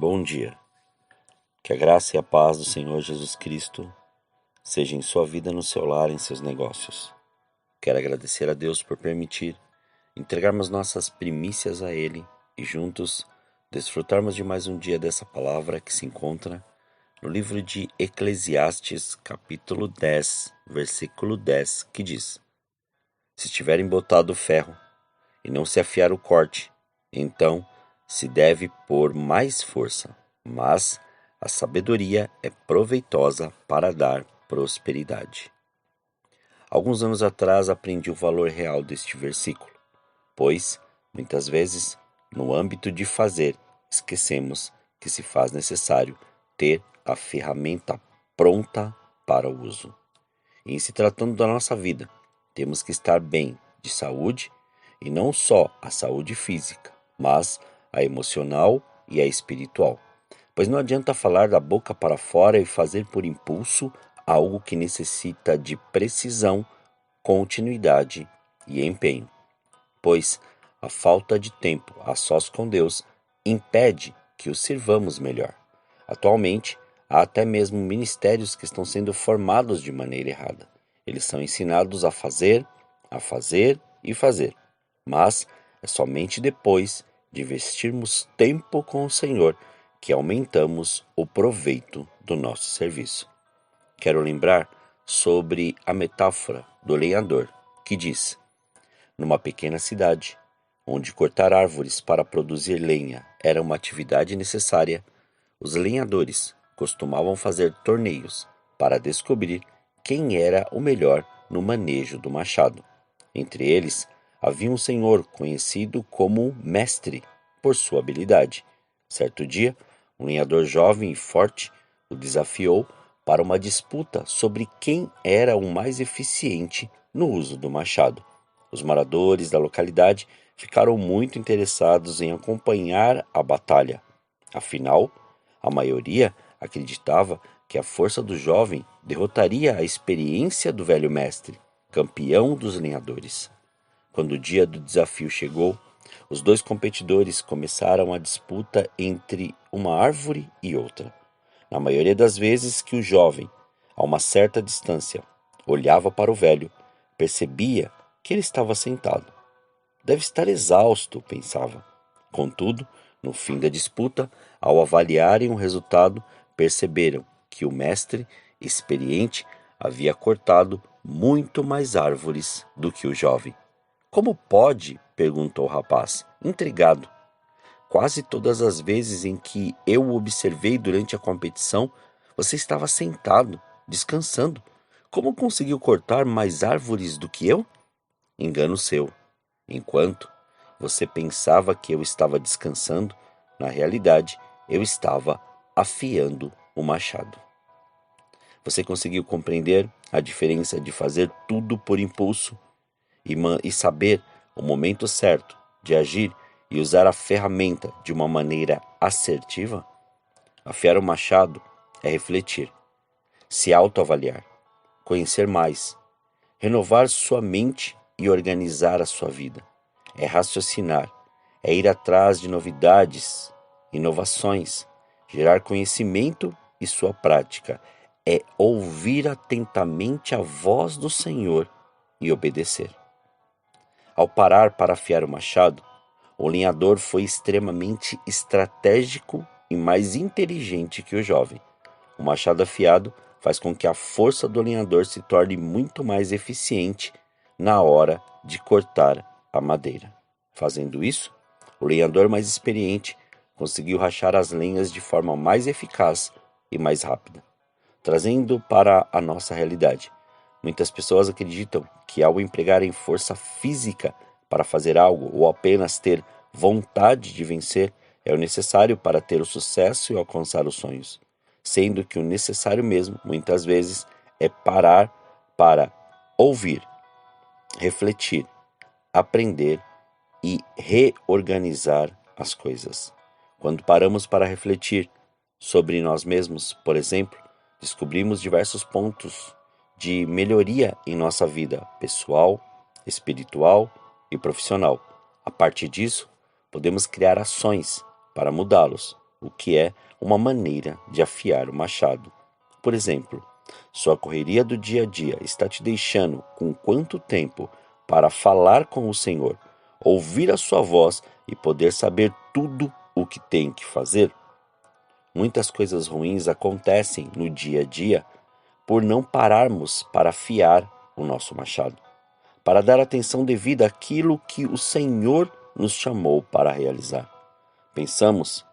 Bom dia. Que a graça e a paz do Senhor Jesus Cristo seja em sua vida, no seu lar, em seus negócios. Quero agradecer a Deus por permitir entregarmos nossas primícias a Ele e juntos desfrutarmos de mais um dia dessa palavra que se encontra no livro de Eclesiastes, capítulo 10, versículo 10, que diz: Se estiver embotado o ferro e não se afiar o corte, então se deve pôr mais força, mas a sabedoria é proveitosa para dar prosperidade. Alguns anos atrás aprendi o valor real deste versículo, pois, muitas vezes, no âmbito de fazer, esquecemos que se faz necessário ter a ferramenta pronta para o uso. E em se tratando da nossa vida, temos que estar bem de saúde, e não só a saúde física, mas a emocional e a espiritual. Pois não adianta falar da boca para fora e fazer por impulso algo que necessita de precisão, continuidade e empenho. Pois a falta de tempo a sós com Deus impede que o sirvamos melhor. Atualmente, há até mesmo ministérios que estão sendo formados de maneira errada. Eles são ensinados a fazer e fazer. Mas é somente depois de investirmos tempo com o Senhor que aumentamos o proveito do nosso serviço. Quero lembrar sobre a metáfora do lenhador, que diz: numa pequena cidade, onde cortar árvores para produzir lenha era uma atividade necessária, os lenhadores costumavam fazer torneios para descobrir quem era o melhor no manejo do machado. Entre eles, havia um senhor conhecido como mestre por sua habilidade. Certo dia, um lenhador jovem e forte o desafiou para uma disputa sobre quem era o mais eficiente no uso do machado. Os moradores da localidade ficaram muito interessados em acompanhar a batalha. Afinal, a maioria acreditava que a força do jovem derrotaria a experiência do velho mestre, campeão dos lenhadores. Quando o dia do desafio chegou, os dois competidores começaram a disputa entre uma árvore e outra. Na maioria das vezes que o jovem, a uma certa distância, olhava para o velho, percebia que ele estava sentado. Deve estar exausto, pensava. Contudo, no fim da disputa, ao avaliarem o resultado, perceberam que o mestre, experiente, havia cortado muito mais árvores do que o jovem. Como pode? Perguntou o rapaz, intrigado. Quase todas as vezes em que eu o observei durante a competição, você estava sentado, descansando. Como conseguiu cortar mais árvores do que eu? Engano seu. Enquanto você pensava que eu estava descansando, na realidade, eu estava afiando o machado. Você conseguiu compreender a diferença de fazer tudo por impulso e saber o momento certo de agir e usar a ferramenta de uma maneira assertiva? Afiar o machado é refletir, se autoavaliar, conhecer mais, renovar sua mente e organizar a sua vida. É raciocinar, é ir atrás de novidades, inovações, gerar conhecimento e sua prática. É ouvir atentamente a voz do Senhor e obedecer. Ao parar para afiar o machado, o lenhador foi extremamente estratégico e mais inteligente que o jovem. O machado afiado faz com que a força do lenhador se torne muito mais eficiente na hora de cortar a madeira. Fazendo isso, o lenhador mais experiente conseguiu rachar as lenhas de forma mais eficaz e mais rápida. Trazendo para a nossa realidade, muitas pessoas acreditam que ao empregarem força física para fazer algo ou apenas ter vontade de vencer é o necessário para ter o sucesso e alcançar os sonhos, sendo que o necessário mesmo, muitas vezes, é parar para ouvir, refletir, aprender e reorganizar as coisas. Quando paramos para refletir sobre nós mesmos, por exemplo, descobrimos diversos pontos de melhoria em nossa vida pessoal, espiritual e profissional. A partir disso, podemos criar ações para mudá-los, o que é uma maneira de afiar o machado. Por exemplo, sua correria do dia a dia está te deixando com quanto tempo para falar com o Senhor, ouvir a sua voz e poder saber tudo o que tem que fazer? Muitas coisas ruins acontecem no dia a dia por não pararmos para afiar o nosso machado, para dar atenção devida àquilo que o Senhor nos chamou para realizar. Pensamos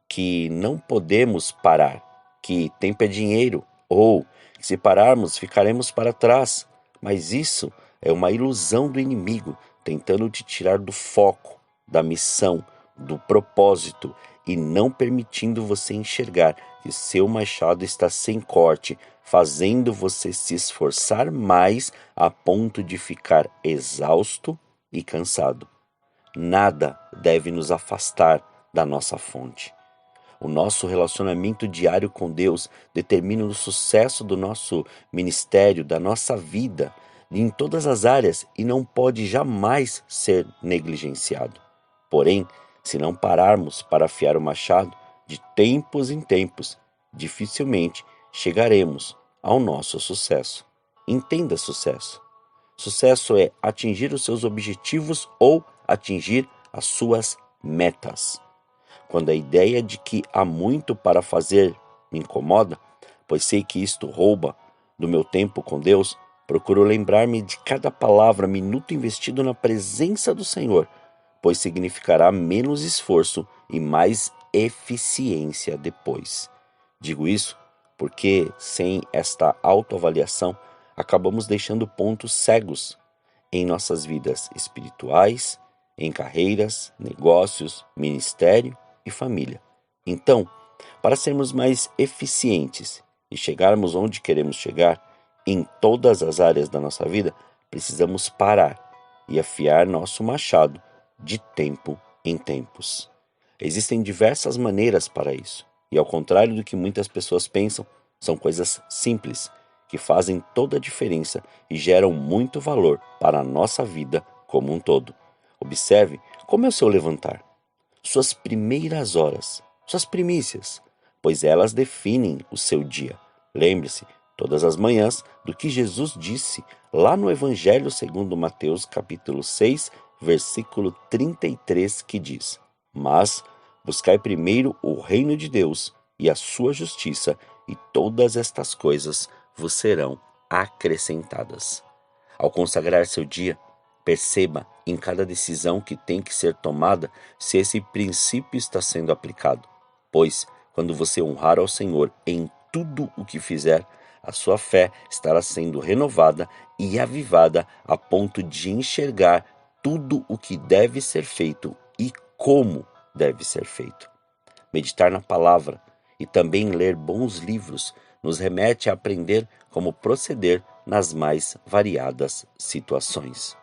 que não podemos parar, que tempo é dinheiro, ou que se pararmos ficaremos para trás, mas isso é uma ilusão do inimigo tentando te tirar do foco, da missão, do propósito e não permitindo você enxergar que seu machado está sem corte, fazendo você se esforçar mais a ponto de ficar exausto e cansado. Nada deve nos afastar da nossa fonte. O nosso relacionamento diário com Deus determina o sucesso do nosso ministério, da nossa vida, em todas as áreas e não pode jamais ser negligenciado. Porém, se não pararmos para afiar o machado, de tempos em tempos, dificilmente chegaremos ao nosso sucesso. Entenda sucesso. Sucesso é atingir os seus objetivos ou atingir as suas metas. Quando a ideia de que há muito para fazer me incomoda, pois sei que isto rouba do meu tempo com Deus, procuro lembrar-me de cada palavra, minuto investido na presença do Senhor, pois significará menos esforço e mais eficiência depois. Digo isso porque, sem esta autoavaliação, acabamos deixando pontos cegos em nossas vidas espirituais, em carreiras, negócios, ministério e família. Então, para sermos mais eficientes e chegarmos onde queremos chegar, em todas as áreas da nossa vida, precisamos parar e afiar nosso machado de tempo em tempos. Existem diversas maneiras para isso, e ao contrário do que muitas pessoas pensam, são coisas simples, que fazem toda a diferença e geram muito valor para a nossa vida como um todo. Observe como é o seu levantar, suas primeiras horas, suas primícias, pois elas definem o seu dia. Lembre-se, todas as manhãs, do que Jesus disse lá no Evangelho segundo Mateus, capítulo 6, versículo 33, que diz: Mas buscai primeiro o reino de Deus e a sua justiça, e todas estas coisas vos serão acrescentadas. Ao consagrar seu dia, perceba em cada decisão que tem que ser tomada se esse princípio está sendo aplicado, pois, quando você honrar ao Senhor em tudo o que fizer, a sua fé estará sendo renovada e avivada a ponto de enxergar tudo o que deve ser feito e como deve ser feito. Meditar na palavra e também ler bons livros nos remete a aprender como proceder nas mais variadas situações,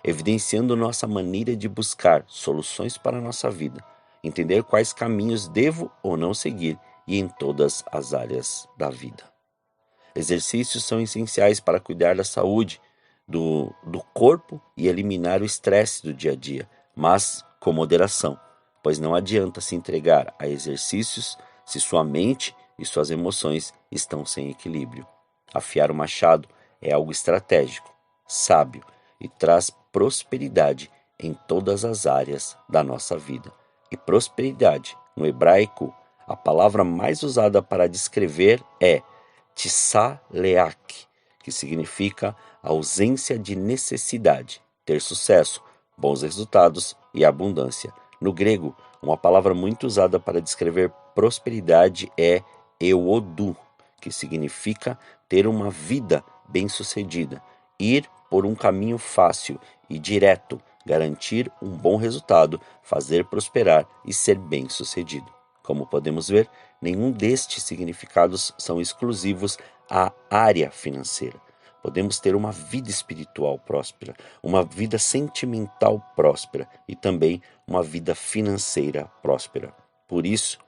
evidenciando nossa maneira de buscar soluções para a nossa vida, entender quais caminhos devo ou não seguir e em todas as áreas da vida. Exercícios são essenciais para cuidar da saúde do corpo e eliminar o estresse do dia a dia, mas com moderação, pois não adianta se entregar a exercícios se sua mente e suas emoções estão sem equilíbrio. Afiar o machado é algo estratégico, sábio e traz prosperidade em todas as áreas da nossa vida. E prosperidade, no hebraico, a palavra mais usada para descrever é tsaleak, que significa ausência de necessidade, ter sucesso, bons resultados e abundância. No grego, uma palavra muito usada para descrever prosperidade é euodu, que significa ter uma vida bem-sucedida, ir por um caminho fácil e direto, garantir um bom resultado, fazer prosperar e ser bem-sucedido. Como podemos ver, nenhum destes significados são exclusivos à área financeira. Podemos ter uma vida espiritual próspera, uma vida sentimental próspera e também uma vida financeira próspera. Por isso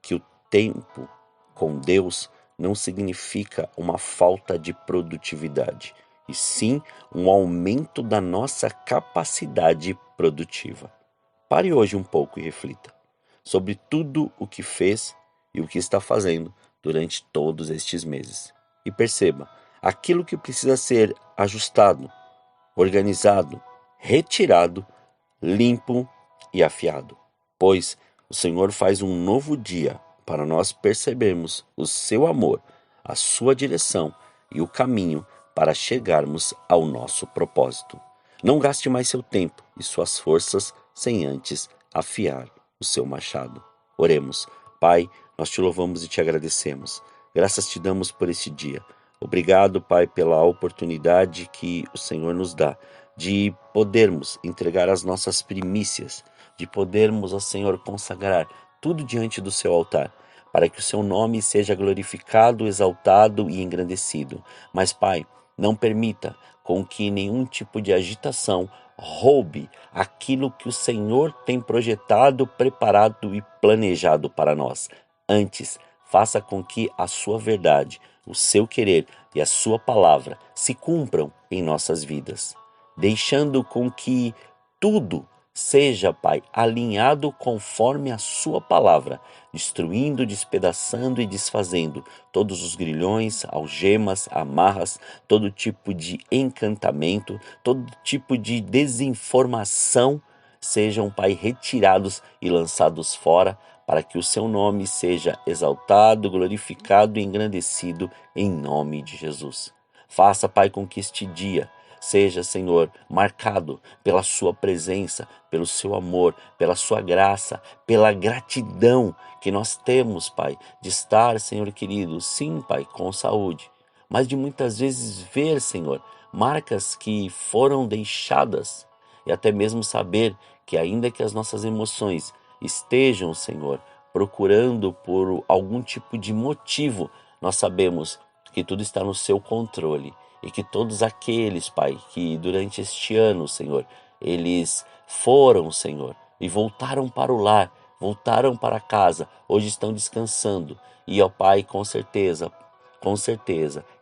que o tempo com Deus não significa uma falta de produtividade, e sim um aumento da nossa capacidade produtiva. Pare hoje um pouco e reflita. sobre tudo o que fez e o que está fazendo durante todos estes meses. E perceba, aquilo que precisa ser ajustado, organizado, retirado, limpo e afiado. Pois o Senhor faz um novo dia para nós percebermos o seu amor, a sua direção e o caminho para chegarmos ao nosso propósito. Não gaste mais seu tempo e suas forças sem antes afiar o seu machado. Oremos. Pai, nós te louvamos e te agradecemos. Graças te damos por esse dia. Obrigado, Pai, pela oportunidade que o Senhor nos dá de podermos entregar as nossas primícias, de podermos, ó Senhor, consagrar tudo diante do seu altar, para que o seu nome seja glorificado, exaltado e engrandecido. Mas, Pai, não permita com que nenhum tipo de agitação roube aquilo que o Senhor tem projetado, preparado e planejado para nós. Antes, faça com que a sua verdade, o seu querer e a sua palavra se cumpram em nossas vidas, deixando com que tudo seja, Pai, alinhado conforme a sua palavra, destruindo, despedaçando e desfazendo todos os grilhões, algemas, amarras, todo tipo de encantamento, todo tipo de desinformação, sejam, Pai, retirados e lançados fora, para que o seu nome seja exaltado, glorificado e engrandecido em nome de Jesus. Faça, Pai, com que este dia seja, Senhor, marcado pela sua presença, pelo seu amor, pela sua graça, pela gratidão que nós temos, Pai, de estar, Senhor querido, sim, Pai, com saúde, mas de muitas vezes ver, Senhor, marcas que foram deixadas e até mesmo saber que ainda que as nossas emoções estejam, Senhor, procurando por algum tipo de motivo, nós sabemos que tudo está no seu controle e que todos aqueles, Pai, que durante este ano, Senhor, eles foram, Senhor, e voltaram para o lar, voltaram para casa, hoje estão descansando. E, ó Pai, com certeza,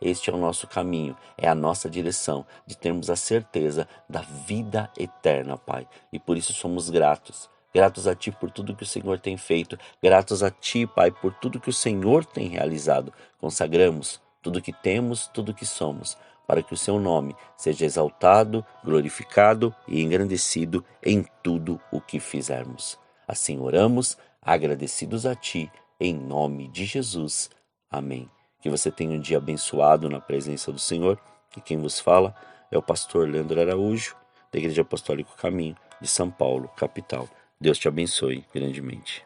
este é o nosso caminho, é a nossa direção de termos a certeza da vida eterna, Pai. E por isso somos gratos. Gratos a Ti por tudo que o Senhor tem feito. Gratos a Ti, Pai, por tudo que o Senhor tem realizado. Consagramos tudo que temos, tudo que somos, para que o Seu nome seja exaltado, glorificado e engrandecido em tudo o que fizermos. Assim oramos, agradecidos a Ti, em nome de Jesus. Amém. Que você tenha um dia abençoado na presença do Senhor. E quem vos fala é o pastor Leandro Araújo, da Igreja Apostólica Caminho de São Paulo, capital. Deus te abençoe grandemente.